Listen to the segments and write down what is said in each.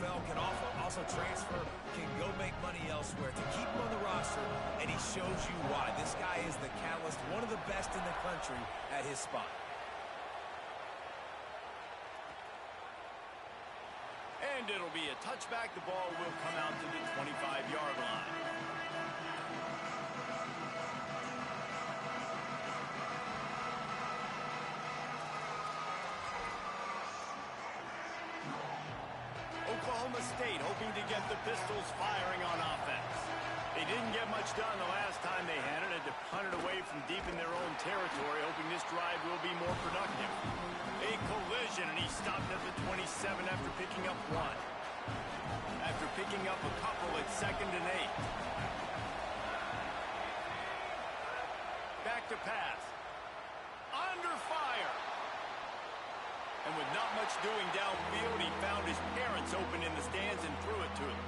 NFL, can also transfer, can go make money elsewhere. To keep him on the roster, and he shows you why. This guy is the catalyst, one of the best in the country at his spot. And it'll be a touchback. The ball will come out to the 25-yard line. Oklahoma State hoping to get the Pistols firing on offense. They didn't get much done the last time they had it. Had to punt it away from deep in their own territory, hoping this drive will be more productive. A collision, and he stopped at the 27 after picking up one. After picking up a couple, it's 2nd and 8. Back to pass. Under fire. And with not much doing downfield, he found his parents open in the stands and threw it to him.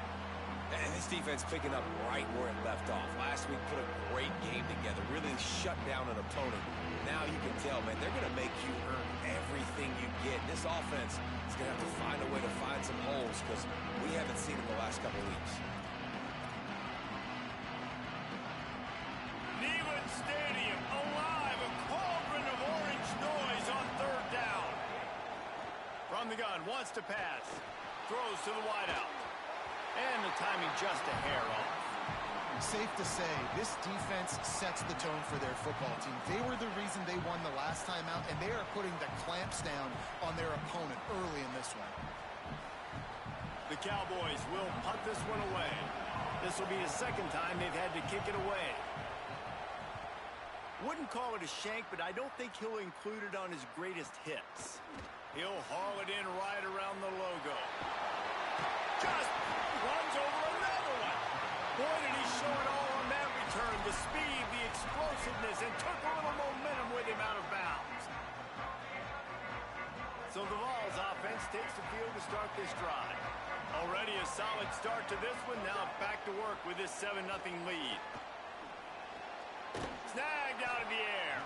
And this defense picking up right where it left off. Last week put a great game together, really shut down an opponent. Now you can tell, man, they're going to make you earn everything you get. This offense is going to have to find a way to find some holes because we haven't seen it the last couple of weeks. Neyland Stadium alive, a cauldron of orange noise on 3rd down. From the gun, wants to pass. Throws to the wideout. And the timing just a hair off. Safe to say, this defense sets the tone for their football team. They were the reason they won the last time out, and they are putting the clamps down on their opponent early in this one. The Cowboys will punt this one away. This will be the 2nd time they've had to kick it away. Wouldn't call it a shank, but I don't think he'll include it on his greatest hits. He'll haul it in right around the logo. Just runs over another one. Boy, did he show it all on that return. The speed, the explosiveness, and took a little momentum with him out of bounds. So the Vols offense takes the field to start this drive. Already a solid start to this one. Now back to work with this 7-0 lead. Snagged out of the air.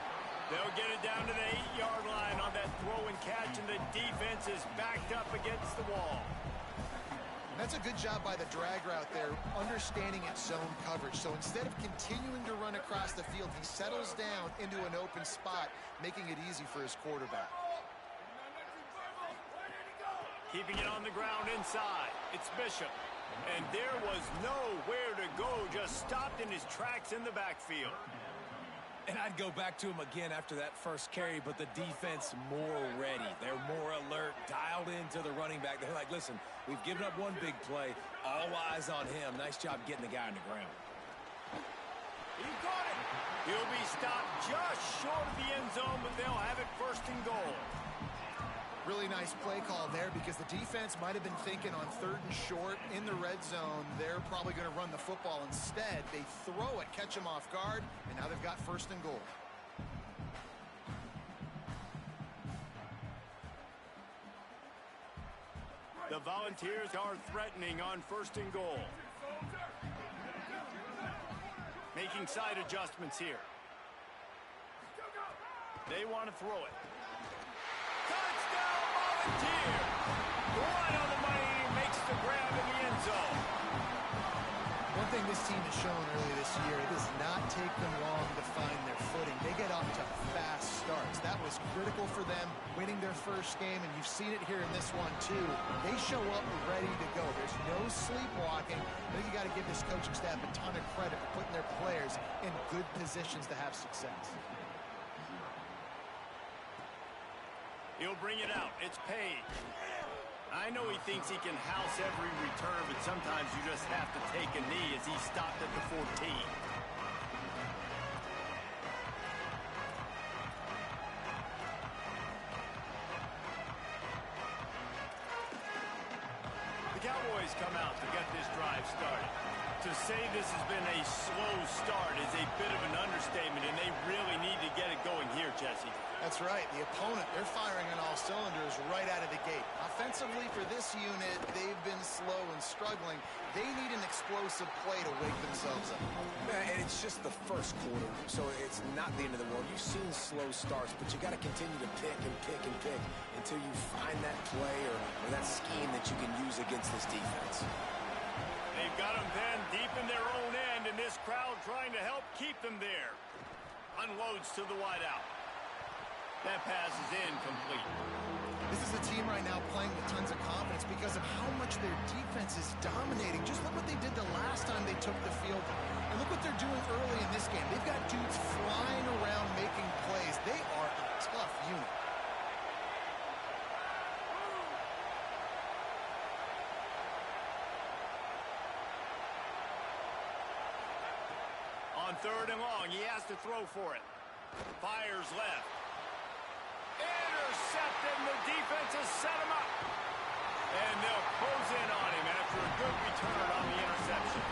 They'll get it down to the 8-yard line on that throw and catch, and the defense is backed up against the wall. That's a good job by the drag route there, understanding its zone coverage. So instead of continuing to run across the field, he settles down into an open spot, making it easy for his quarterback. Keeping it on the ground inside. It's Bishop. And there was nowhere to go, just stopped in his tracks in the backfield. And I'd go back to him again after that first carry, but the defense more ready. They're more alert, dialed into the running back. They're like, listen, we've given up one big play. All eyes on him. Nice job getting the guy on the ground. He got it. He'll be stopped just short of the end zone, but they'll have it 1st and goal. Really nice play call there because the defense might have been thinking on 3rd and short in the red zone. They're probably going to run the football instead. They throw it, catch him off guard, and now they've got 1st and goal. The Volunteers are threatening on 1st and goal. Making side adjustments here. They want to throw it. Touchdown Volunteers! Right on the money, makes the grab in the end zone. One thing this team has shown early this year, it does not take them long to find their footing. They get off to fast starts. That was critical for them, winning their first game, and you've seen it here in this one too. They show up ready to go. There's no sleepwalking. I think you got to give this coaching staff a ton of credit for putting their players in good positions to have success. He'll bring it out. It's Page. I know he thinks he can house every return, but sometimes you just have to take a knee as he stopped at the 14. The Cowboys come out to get this drive started. To say this has been a slow start is a bit of an understatement, and they really need to get it going here, Jesse. That's right. The opponent, they're firing on all cylinders right out of the gate. Offensively, Offensively, for this unit, they've been slow and struggling. They need an explosive play to wake themselves up. And it's just the first quarter, so it's not the end of the world. You've seen slow starts, but you got to continue to pick and pick and pick until you find that play or that scheme that you can use against this defense. They've got them then deep in their own end, and this crowd trying to help keep them there. Unloads to the wideout. That pass is incomplete. This is a team right now playing with tons of confidence because of how much their defense is dominating. Just look what they did the last time they took the field. And look what they're doing early in this game. They've got dudes flying around making plays. They are a tough unit. On 3rd and long, he has to throw for it. Fires left. Intercepted, the defense has set him up. And they'll close in on him after a good return on the interception.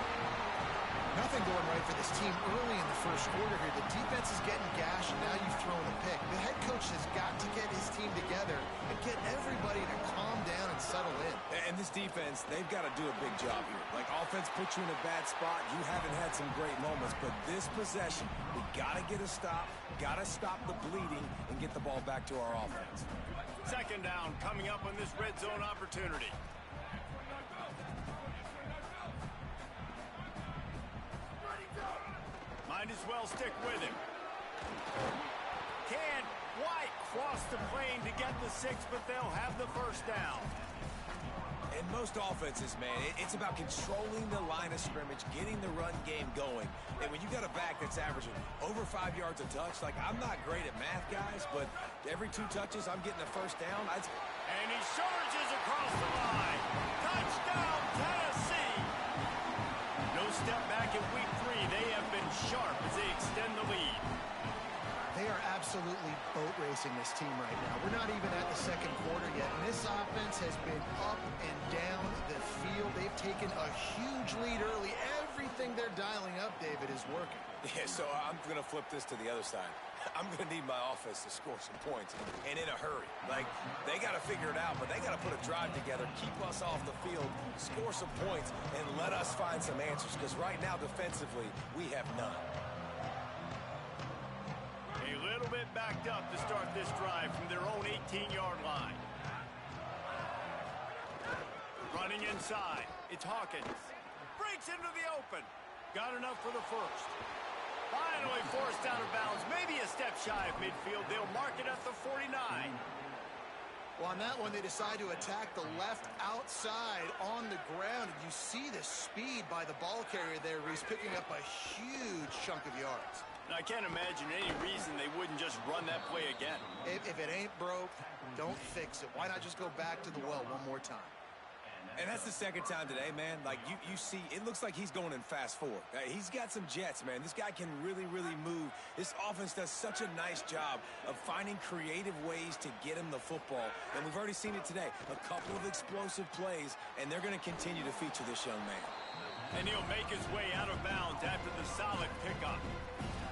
Nothing going right for this team early in the first quarter here. The defense is getting gashed, and now you've thrown a pick. The head coach has got to get his team together and get everybody to calm down and settle in. And this defense, they've got to do a big job here. Like, offense puts you in a bad spot. You haven't had some great moments, but this possession, we got to get a stop, got to stop the bleeding, and get the ball back to our offense. 2nd down coming up on this red zone opportunity. Might as well stick with him. Can't quite cross the plane to get the 6, but they'll have the 1st down. In most offenses, man, it's about controlling the line of scrimmage, getting the run game going. And when you got a back that's averaging over 5 yards a touch, like, I'm not great at math, guys, but every 2 touches, I'm getting a 1st down. And he surges across the line. Touchdown, Tennessee! No step back in week 3. They have been sharp as they extend the lead. They are absolutely boat racing this team right now. We're not even at the 2nd quarter yet, and this offense has been up and down the field. They've taken a huge lead early. Everything they're dialing up, David, is working. Yeah, so I'm going to flip this to the other side. I'm going to need my offense to score some points, and in a hurry. Like, they got to figure it out, but they got to put a drive together, keep us off the field, score some points, and let us find some answers, because right now, defensively, we have none. A little bit backed up to start this drive from their own 18-yard line. Running inside, it's Hawkins. Breaks into the open. Got enough for the 1st. Finally forced out of bounds. Maybe a step shy of midfield. They'll mark it at the 49. Well, on that one, they decide to attack the left outside on the ground. And you see the speed by the ball carrier there, where he's picking up a huge chunk of yards. I can't imagine any reason they wouldn't just run that play again. If it ain't broke, don't fix it. Why not just go back to the well one more time? And that's the 2nd time today, man. Like, you see, it looks like he's going in fast forward. He's got some jets, man. This guy can really, really move. This offense does such a nice job of finding creative ways to get him the football. And we've already seen it today. A couple of explosive plays, and they're going to continue to feature this young man. And he'll make his way out of bounds after the solid pickup.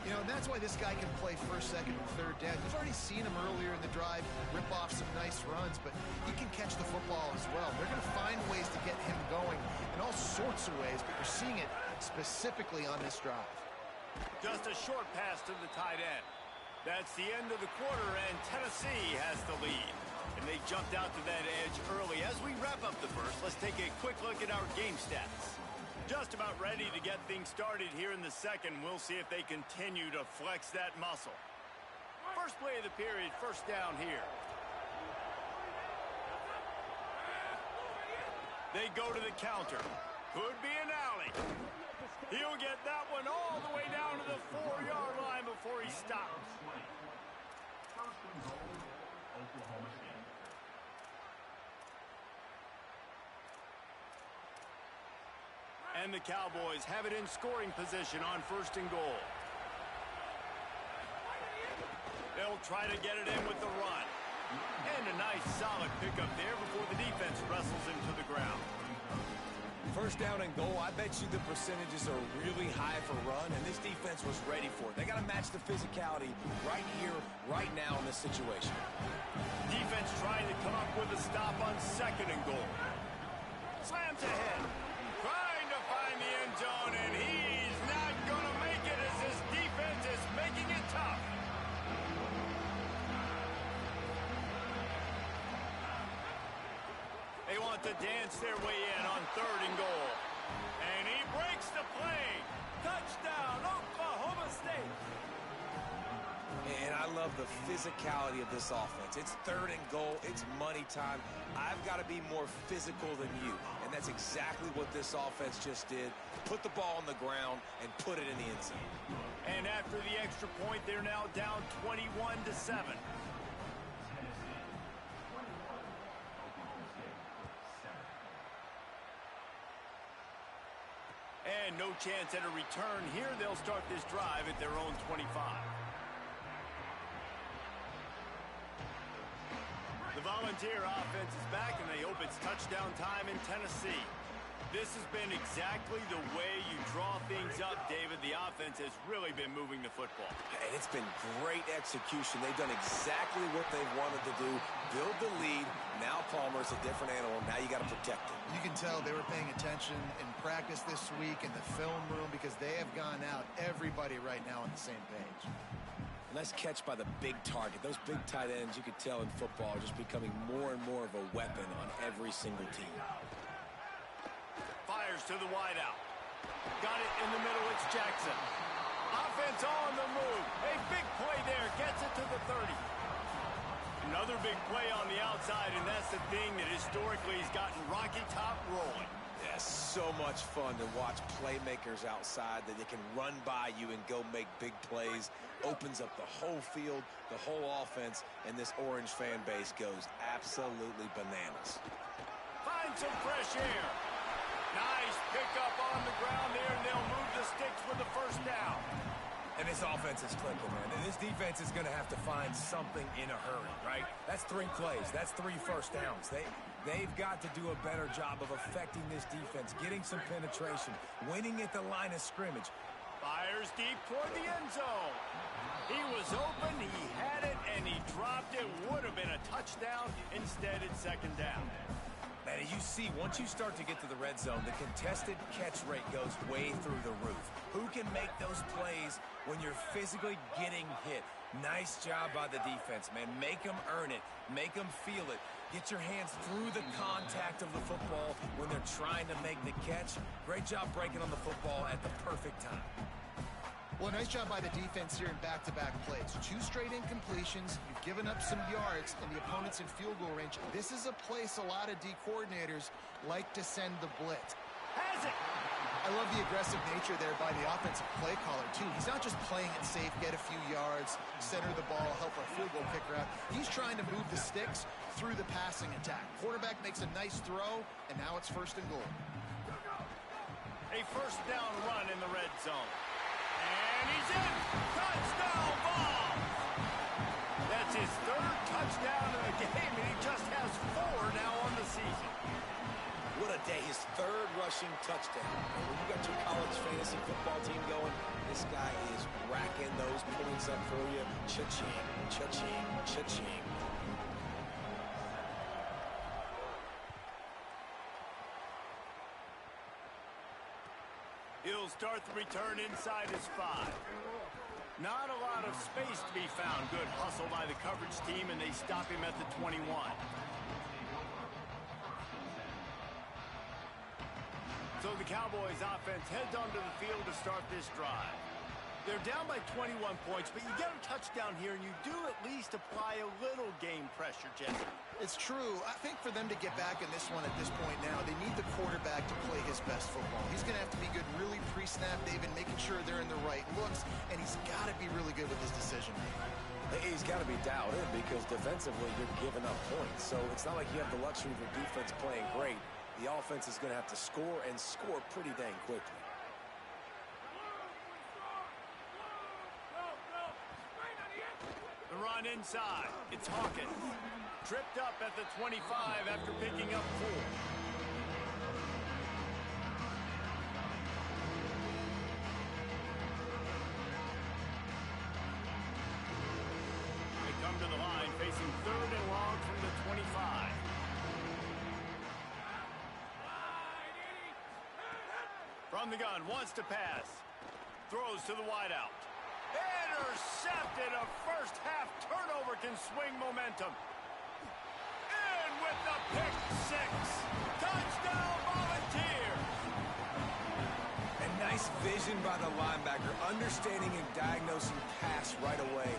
You know, and that's why this guy can play 1st, 2nd, and 3rd down. You've already seen him earlier in the drive rip off some nice runs, but he can catch the football as well. They're going to find ways to get him going in all sorts of ways, but you're seeing it specifically on this drive. Just a short pass to the tight end. That's the end of the quarter, and Tennessee has the lead. And they jumped out to that edge early. As we wrap up the 1st, let's take a quick look at our game stats. Just about ready to get things started here in the 2nd. We'll see if they continue to flex that muscle. First play of the period, 1st down here. They go to the counter. Could be an alley. He'll get that one all the way down to the 4-yard line before he stops. And the Cowboys have it in scoring position on 1st and goal. They'll try to get it in with the run. And a nice solid pickup there before the defense wrestles him to the ground. First down and goal, I bet you the percentages are really high for run, and this defense was ready for it. They got to match the physicality right here, right now in this situation. Defense trying to come up with a stop on second and goal. Slams ahead. Trying to find the end zone, and he's not going to make it as his defense is making it tough. They want to dance their way in on third and goal. And he breaks the play. Touchdown, Oklahoma State. And I love the physicality of this offense. It's third and goal. It's money time. I've got to be more physical than you. And that's exactly what this offense just did. Put the ball on the ground and put it in the end zone. And after the extra point, they're now down 21-7. And no chance at a return here. They'll start this drive at their own 25. The Volunteer offense is back, and they hope it's touchdown time in Tennessee. This has been exactly the way you draw things up, David. The offense has really been moving the football. And it's been great execution. They've done exactly what they've wanted to do. Build the lead. Now Palmer's a different animal. Now you got to protect him. You can tell they were paying attention in practice this week in the film room because they have gone out, everybody right now on the same page. Nice catch by the big target. Those big tight ends, you could tell in football, are just becoming more and more of a weapon on every single team. Fires to the wideout. Got it in the middle. It's Jackson. Offense on the move. A big play there. Gets it to the 30. Another big play on the outside, and that's the thing that historically has gotten Rocky Top rolling. Yeah, so much fun to watch playmakers outside that they can run by you and go make big plays. Opens up the whole field, the whole offense, and this Orange fan base goes absolutely bananas. Find some fresh air. Nice pickup on the ground there, and they'll move the sticks with the first down. And this offense is clicking, man. And this defense is going to have to find something in a hurry, right? That's 3 plays. That's 3 first downs. They've got to do a better job of affecting this defense, getting some penetration, winning at the line of scrimmage. Fires deep toward the end zone. He was open, he had it, and he dropped it. Would have been a touchdown. Instead, it's second down. Man, as you see, once you start to get to the red zone, the contested catch rate goes way through the roof. Who can make those plays when you're physically getting hit? Nice job by the defense, man. Make them earn it. Make them feel it. Get your hands through the contact of the football when they're trying to make the catch. Great job breaking on the football at the perfect time. Well, nice job by the defense here in back-to-back plays. 2 straight incompletions. You've given up some yards, and the opponent's in field goal range. This is a place a lot of D coordinators like to send the blitz. Has it! I love the aggressive nature there by the offensive play caller, too. He's not just playing it safe, get a few yards, center the ball, help our field goal kicker out. He's trying to move the sticks through the passing attack. Quarterback makes a nice throw, and now it's first and goal. A first down run in the red zone. And he's in! Touchdown ball! That's his 3rd touchdown in the game, and he just has 4 now on the season. What a day. His 3rd rushing touchdown. And when you got your college fantasy football team going, this guy is racking those points up for you. Cha-ching, cha-ching, cha-ching. He'll start the return inside his 5. Not a lot of space to be found. Good hustle by the coverage team, and they stop him at the 21. So the Cowboys offense heads onto the field to start this drive. They're down by 21 points, but you get a touchdown here, and you do at least apply a little game pressure, Jesse. It's true. I think for them to get back in this one at this point now, they need the quarterback to play his best football. He's going to have to be good really pre-snap, David, making sure they're in the right looks, and he's got to be really good with his decision-making. He's got to be dialed in because defensively you're giving up points. So it's not like you have the luxury of your defense playing great. The offense is going to have to score and score pretty dang quickly. The run inside. It's Hawkins. Tripped up at the 25 after picking up 4. From the gun, wants to pass. Throws to the wideout. Intercepted. A first-half turnover can swing momentum. In with the pick six. Touchdown, Volunteers. And nice vision by the linebacker, understanding and diagnosing pass right away.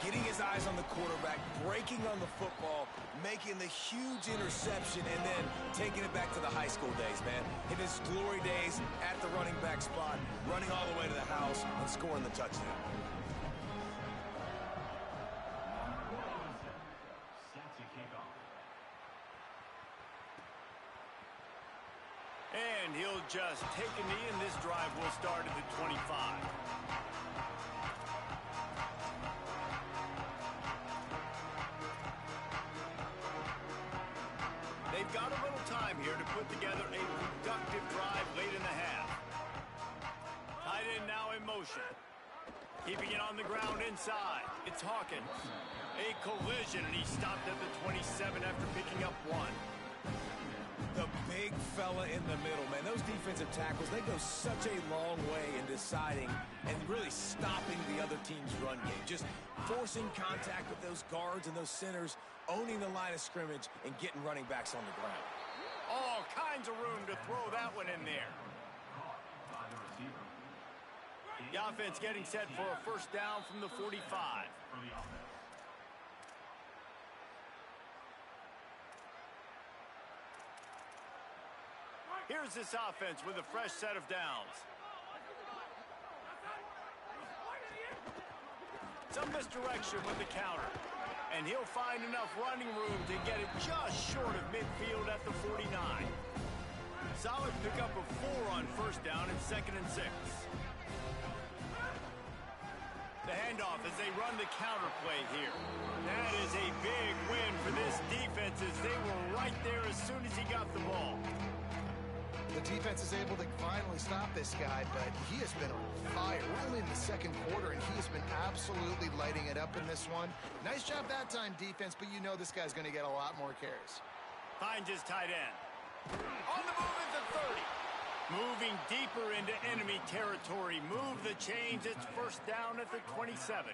Getting his eyes on the quarterback, breaking on the football, making the huge interception, and then taking it back to the high school days, man. In his glory days at the running back spot, running all the way to the house and scoring the touchdown. And he'll just take a knee, and this drive will start at the 25. They've got a little time here to put together a productive drive late in the half. Tight end now in motion. Keeping it on the ground inside. It's Hawkins. A collision, and he stopped at the 27 after picking up one. The big fella in the middle, man. Those defensive tackles, they go such a long way in deciding and really stopping the other team's run game. Just forcing contact with those guards and those centers, owning the line of scrimmage, and getting running backs on the ground. All kinds of room to throw that one in there. The offense getting set for a first down from the 45. Here's this offense with a fresh set of downs. Some misdirection with the counter. And he'll find enough running room to get it just short of midfield at the 49. Solid pickup of 4 on first down and 2nd and 6. The handoff as they run the counter play here. That is a big win for this defense as they were right there as soon as he got the ball. The defense is able to finally stop this guy, but he has been on fire. We're only in the second quarter, and he has been absolutely lighting it up in this one. Nice job that time, defense, but you know this guy's going to get a lot more carries. Finds his tight end. On the move at the 30. Moving deeper into enemy territory. Move the chains. It's first down at the 27.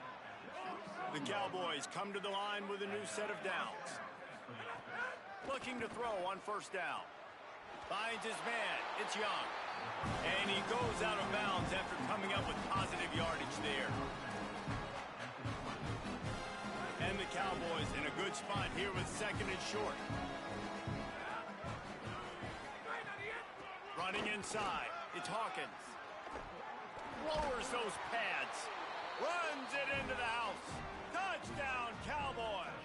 The Cowboys come to the line with a new set of downs. Looking to throw on first down. Finds his man. It's Young. And he goes out of bounds after coming up with positive yardage there. And the Cowboys in a good spot here with 2nd and short. Running inside. It's Hawkins. Lowers those pads. Runs it into the house. Touchdown, Cowboys.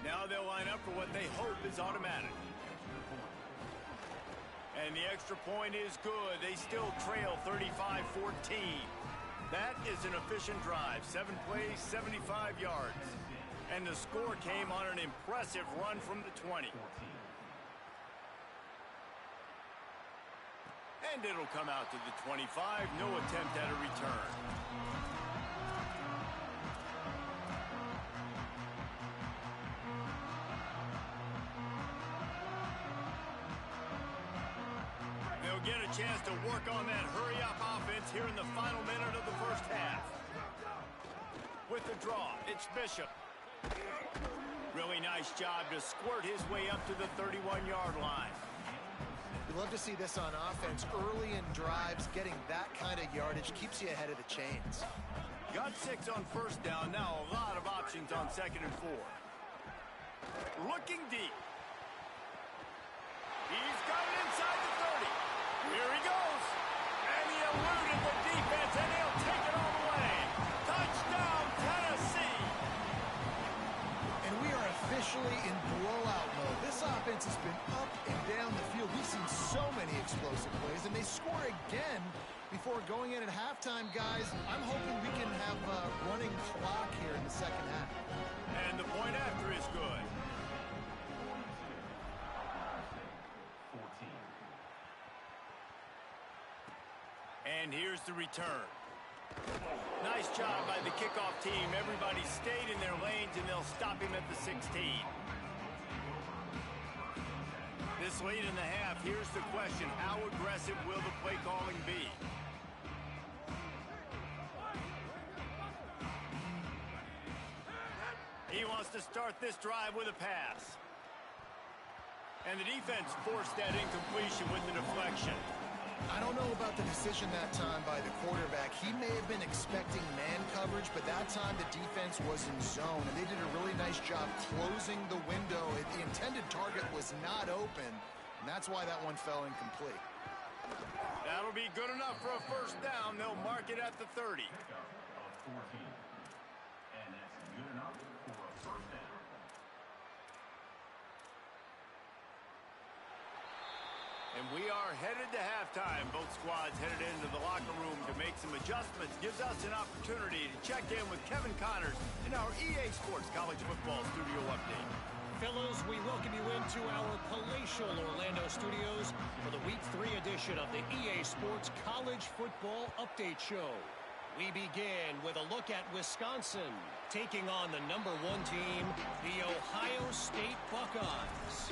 Now they'll line up for what they hope is automatic. And the extra point is good. They still trail 35-14. That is an efficient drive. 7 plays, 75 yards. And the score came on an impressive run from the 20. And it'll come out to the 25. No attempt at a return. They'll get a chance to work on that hurry-up offense here in the final minute of the first half. With the draw, it's Bishop. Really nice job to squirt his way up to the 31-yard line. You love to see this on offense. Early in drives, getting that kind of yardage keeps you ahead of the chains. Got 6 on first down. Now a lot of options on 2nd and 4. Looking deep. He's got it inside the 30. Here he goes. And he eluded the defense, and he'll take it all the way. Touchdown, Tennessee. And we are officially in blowout mode. This offense has been up and down the field. We've seen so many explosive plays, and they score again before going in at halftime, guys. I'm hoping we can have a running clock here in the second half. And the point after is good. And here's the return. Nice job by the kickoff team. Everybody stayed in their lanes, and they'll stop him at the 16. This late in the half, here's the question. How aggressive will the play calling be? He wants to start this drive with a pass. And the defense forced that incompletion with the deflection. I don't know about the decision that time by the quarterback. He may have been expecting man coverage, but that time the defense was in zone, and they did a really nice job closing the window. The intended target was not open, and that's why that one fell incomplete. That'll be good enough for a first down. They'll mark it at the 30. And that's good enough for a first down. And we are headed to halftime. Both squads headed into the locker room to make some adjustments. Gives us an opportunity to check in with Kevin Connors in our EA Sports College Football Studio Update. Fellows, we welcome you into our palatial Orlando studios for the Week 3 edition of the EA Sports College Football Update Show. We begin with a look at Wisconsin taking on the #1 team, the Ohio State Buckeyes.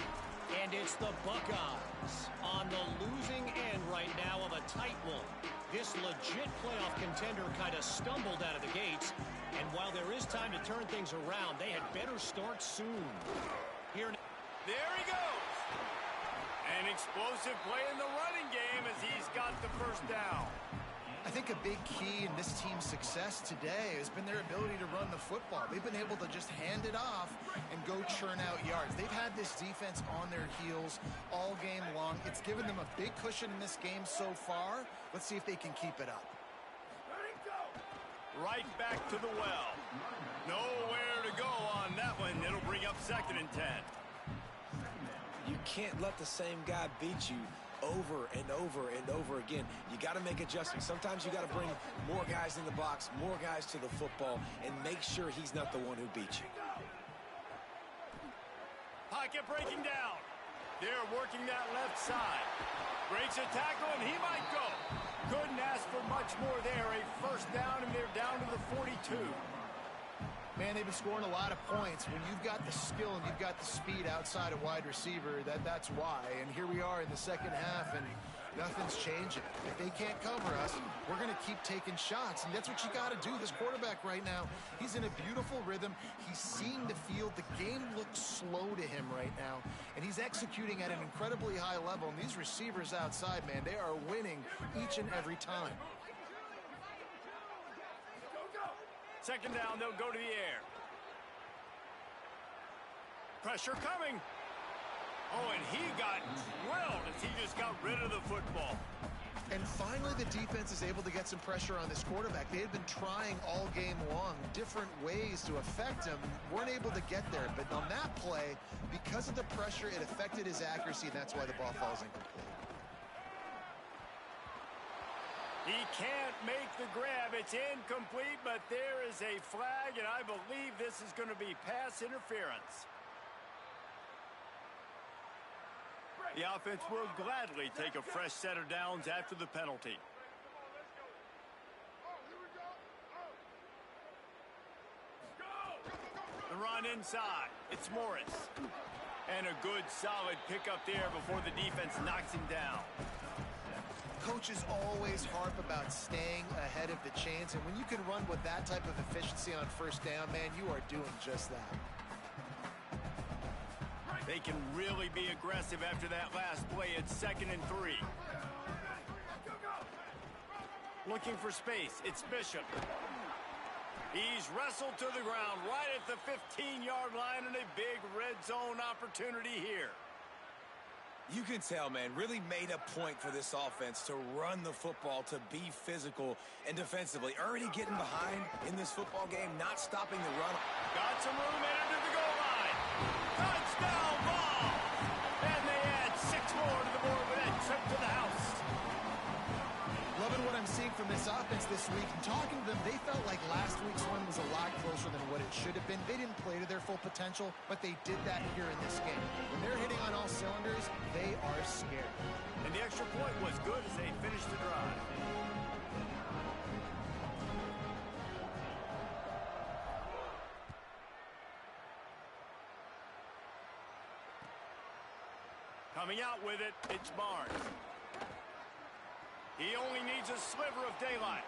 And it's the Buckeyes on the losing end right now of a tight one. This legit playoff contender kind of stumbled out of the gates. And while there is time to turn things around, they had better start soon. Here. There he goes. An explosive play in the running game as he's got the first down. I think a big key in this team's success today has been their ability to run the football. They've been able to just hand it off and go churn out yards. They've had this defense on their heels all game long. It's given them a big cushion in this game so far. Let's see if they can keep it up. Right back to the well. Nowhere to go on that one. It'll bring up 2nd and 10. You can't let the same guy beat you over and over and over again. You got to make adjustments. Sometimes you got to bring more guys in the box, more guys to the football, and make sure he's not the one who beats you. Pocket breaking down. They're working that left side. Breaks a tackle, and he might go. Couldn't ask for much more there. A first down, and they're down to the 42. Man, they've been scoring a lot of points. When you've got the skill and you've got the speed outside of wide receiver, that's why. And here we are in the second half, and nothing's changing. If they can't cover us, we're going to keep taking shots, and that's what you got to do. This quarterback right now, he's in a beautiful rhythm. He's seeing the field. The game looks slow to him right now, and he's executing at an incredibly high level. And these receivers outside, man, they are winning each and every time. 2nd down, they'll go to the air. Pressure coming. Oh, and he got drilled as he just got rid of the football. And finally, the defense is able to get some pressure on this quarterback. They had been trying all game long, different ways to affect him, weren't able to get there. But on that play, because of the pressure, it affected his accuracy, and that's why the ball falls incomplete. He can't make the grab. It's incomplete, but there is a flag, and I believe this is going to be pass interference. The offense will gladly take a fresh set of downs after the penalty. The run inside. It's Morris. And a good, solid pickup there before the defense knocks him down. Coaches always harp about staying ahead of the chains, and when you can run with that type of efficiency on first down, man, you are doing just that. They can really be aggressive after that last play. It's 2nd and 3. Looking for space. It's Bishop. He's wrestled to the ground right at the 15-yard line, and a big red zone opportunity here. You can tell, man, really made a point for this offense to run the football, to be physical and defensively. Already getting behind in this football game, not stopping the run. Got some room headed to the goal line. Touchdown ball! And they add 6 more to the board with that trip to the house. Loving what I'm seeing from this offense this week. And talking to them, they felt like last week's one was a lot closer than what it should have been. They didn't play to their full potential, but they did that here in this game. When they're hitting on all cylinders, they are scared. And the extra point was good as they finished the drive. Coming out with it, it's Barnes. He only needs a sliver of daylight.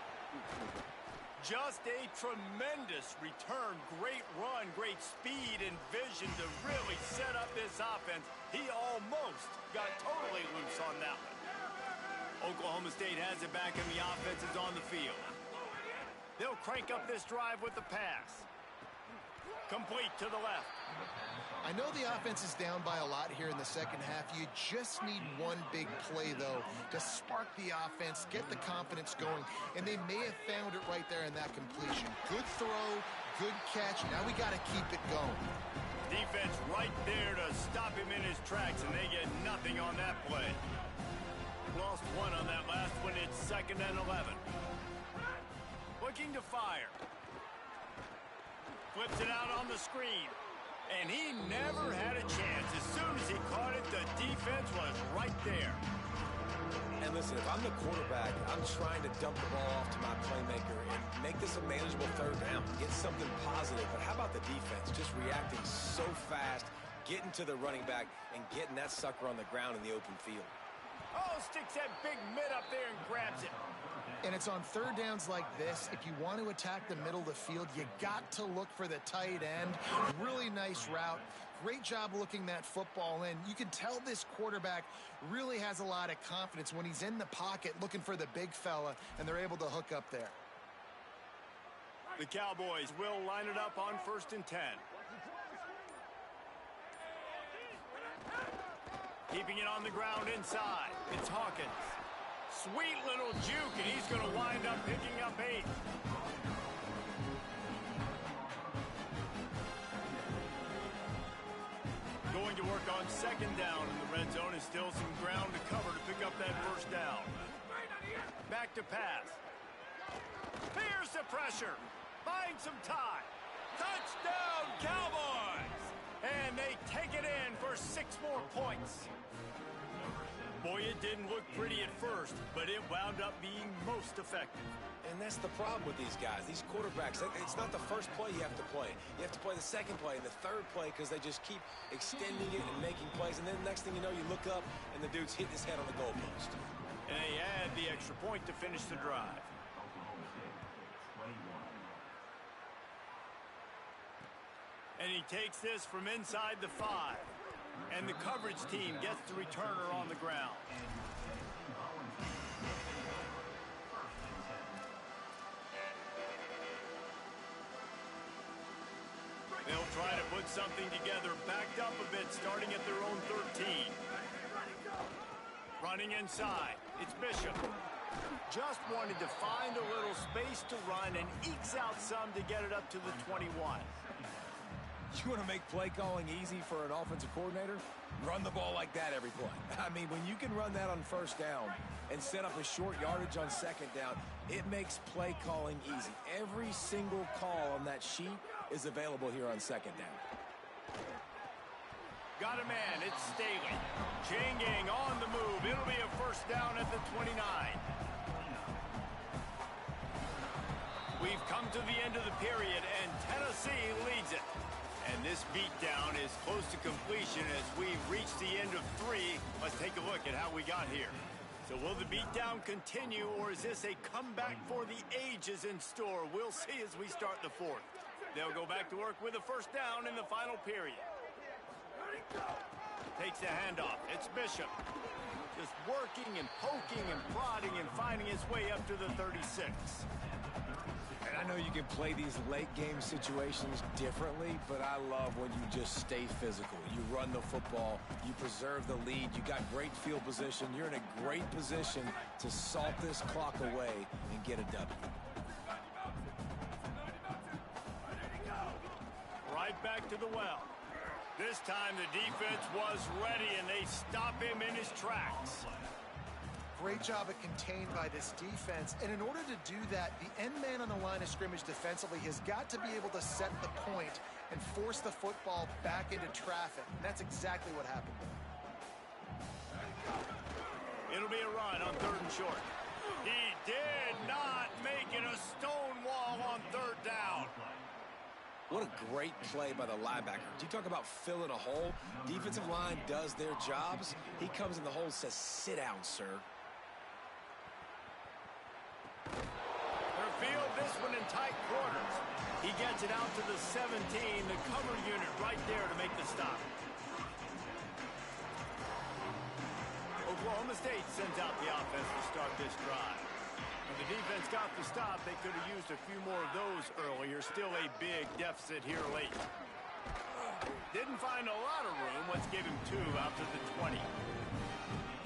Just a tremendous return. Great run, great speed and vision to really set up this offense. He almost got totally loose on that one. Oklahoma State has it back and the offense is on the field. They'll crank up this drive with the pass. Complete to the left. I know the offense is down by a lot here in the second half. You just need one big play, though, to spark the offense, get the confidence going, and they may have found it right there in that completion. Good throw, good catch. Now we got to keep it going. Defense right there to stop him in his tracks, and they get nothing on that play. Lost one on that last one. It's 2nd and 11. Looking to fire. Flips it out on the screen. And he never had a chance. As soon as he caught it, the defense was right there. And listen, if I'm the quarterback, I'm trying to dump the ball off to my playmaker and make this a manageable third down, get something positive. But how about the defense just reacting so fast, getting to the running back, and getting that sucker on the ground in the open field? Oh, sticks that big mitt up there and grabs it. And it's on third downs like this. If you want to attack the middle of the field, you got to look for the tight end. Really nice route. Great job looking that football in. You can tell this quarterback really has a lot of confidence when he's in the pocket looking for the big fella, and they're able to hook up there. The Cowboys will line it up on 1st and 10. Keeping it on the ground inside. It's Hawkins. Sweet little juke, and he's going to wind up picking up 8. Going to work on 2nd down in the red zone. Is still some ground to cover to pick up that 1st down. Back to pass. Here's the pressure. Find some time. Touchdown, Cowboys! And they take it in for 6 more points. Boy, it didn't look pretty at first, but it wound up being most effective. And that's the problem with these guys, these quarterbacks. It's not the first play you have to play. You have to play the second play and the third play because they just keep extending it and making plays. And then the next thing you know, you look up and the dude's hitting his head on the goalpost. And they add the extra point to finish the drive. And he takes this from inside the 5. And the coverage team gets the returner on the ground. They'll try to put something together, backed up a bit, starting at their own 13. Running inside, it's Bishop. Just wanted to find a little space to run and ekes out some to get it up to the 21. You want to make play calling easy for an offensive coordinator? Run the ball like that every play. I mean, when you can run that on 1st down and set up a short yardage on 2nd down, it makes play calling easy. Every single call on that sheet is available here on 2nd down. Got a man, it's Staley. Chain gang on the move. It'll be a 1st down at the 29. We've come to the end of the period, and Tennessee leads it. And this beatdown is close to completion as we reach the end of 3. Let's take a look at how we got here. So will the beatdown continue, or is this a comeback for the ages in store? We'll see as we start the 4th. They'll go back to work with a 1st down in the final period. Takes the handoff. It's Bishop. Just working and poking and prodding and finding his way up to the 36. And I know you can play these late-game situations differently, but I love when you just stay physical. You run the football, you preserve the lead, you got great field position, you're in a great position to salt this clock away and get a W. Right back to the well. This time the defense was ready, and they stop him in his tracks. Great job of contained by this defense. And in order to do that, the end man on the line of scrimmage defensively has got to be able to set the point and force the football back into traffic. And that's exactly what happened there. It'll be a run on 3rd and short. He did not make it a stone wall on 3rd down. What a great play by the linebacker. Do you talk about filling a hole? Defensive line does their jobs. He comes in the hole and says, sit down, sir. They're field this one in tight quarters. He gets it out to the 17, the cover unit right there to make the stop. Oklahoma State sends out the offense to start this drive. When the defense got the stop, they could have used a few more of those earlier. Still a big deficit here late. Didn't find a lot of room. Let's give him 2 out to the 20.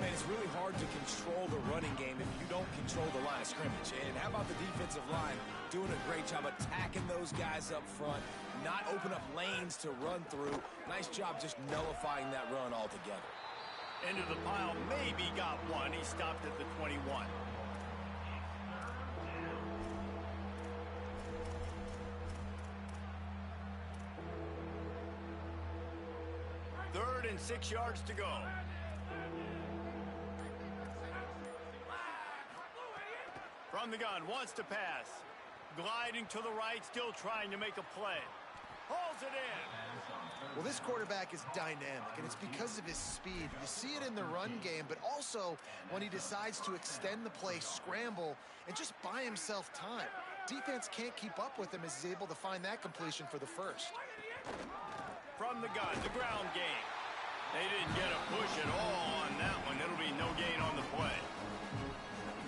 Man, it's really hard to control the running game if you don't control the line of scrimmage. And how about the defensive line doing a great job attacking those guys up front, not open up lanes to run through. Nice job just nullifying that run altogether. Into the pile, maybe got one. He stopped at the 21. Third and 6 yards to go. From the gun, wants to pass. Gliding to the right, still trying to make a play. Hauls it in. Well, this quarterback is dynamic, and it's because of his speed. You see it in the run game, but also when he decides to extend the play, scramble, and just buy himself time. Defense can't keep up with him as he's able to find that completion for the first. From the gun, the ground game. They didn't get a push at all on that one. It'll be no gain on the play.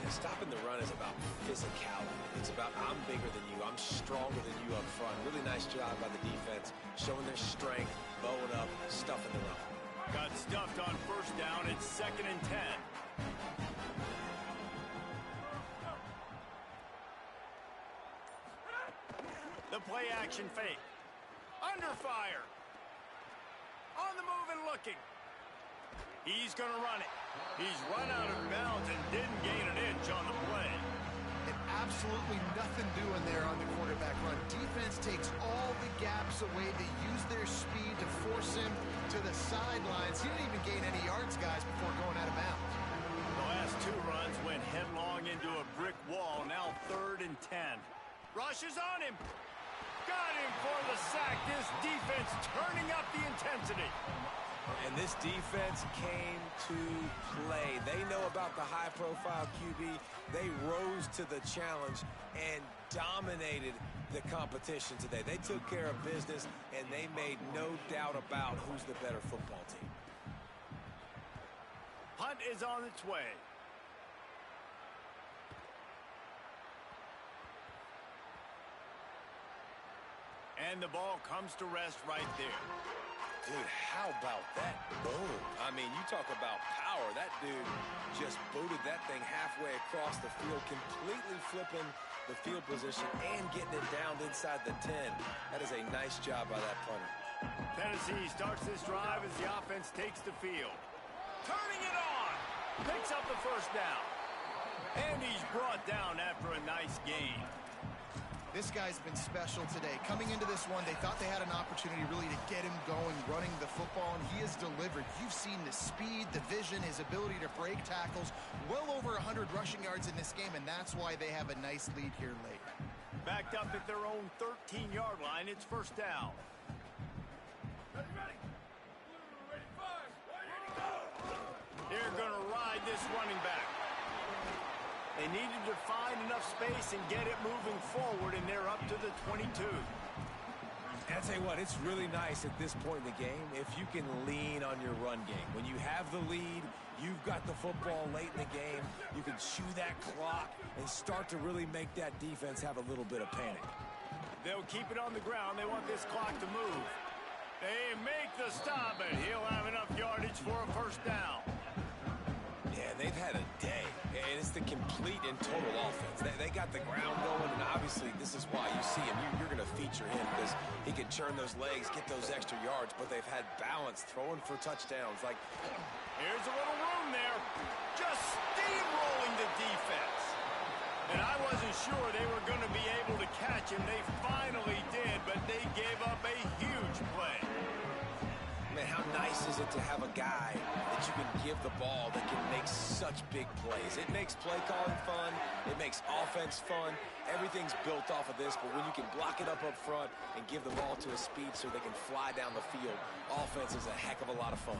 Yeah, stopping the run is about physicality. It's about I'm bigger than you. I'm stronger than you up front. Really nice job by the defense, showing their strength, bowing up, stuffing the run. Got stuffed on first down. It's 2nd and 10. The play action fake. Under fire. On the move and looking. He's going to run it. He's run out of bounds and didn't gain an inch on the play. And absolutely nothing doing there on the quarterback run. Defense takes all the gaps away. They use their speed to force him to the sidelines. He didn't even gain any yards, guys, before going out of bounds. The last 2 runs went headlong into a brick wall. Now 3rd and 10. Rushes on him. Got him for the sack. This defense turning up the intensity. And this defense came to play. They know about the high-profile QB. They rose to the challenge and dominated the competition today. They took care of business, and they made no doubt about who's the better football team. Punt is on its way. And the ball comes to rest right there. Dude, how about that boom? I mean, you talk about power. That dude just booted that thing halfway across the field, completely flipping the field position and getting it down inside the 10. That is a nice job by that punter. Tennessee starts this drive as the offense takes the field. Turning it on. Picks up the first down. And he's brought down after a nice gain. This guy's been special today. Coming into this one, they thought they had an opportunity really to get him going, running the football, and he has delivered. You've seen the speed, the vision, his ability to break tackles. Well over 100 rushing yards in this game, and that's why they have a nice lead here late. Backed up at their own 13-yard line, it's first down. They're going to ride this running back. They needed to find enough space and get it moving forward, and they're up to the 22. And I'll tell you what, it's really nice at this point in the game if you can lean on your run game. When you have the lead, you've got the football late in the game, you can chew that clock and start to really make that defense have a little bit of panic. They'll keep it on the ground. They want this clock to move. They make the stop, and he'll have enough yardage for a first down. Yeah, they've had a day, and it's the complete and total offense. They got the ground going, and obviously this is why you see him. You're going to feature him because he can churn those legs, get those extra yards, but they've had balance, throwing for touchdowns. Like, here's a little room there. Just steamrolling the defense. And I wasn't sure they were going to be able to catch him. They finally did, but they gave up a huge play. man, how nice is it to have a guy that you can give the ball that can make such big plays. It makes play calling fun. It makes offense fun. Everything's built off of this, but when you can block it up front and give the ball to a speed so they can fly down the field, offense is a heck of a lot of fun.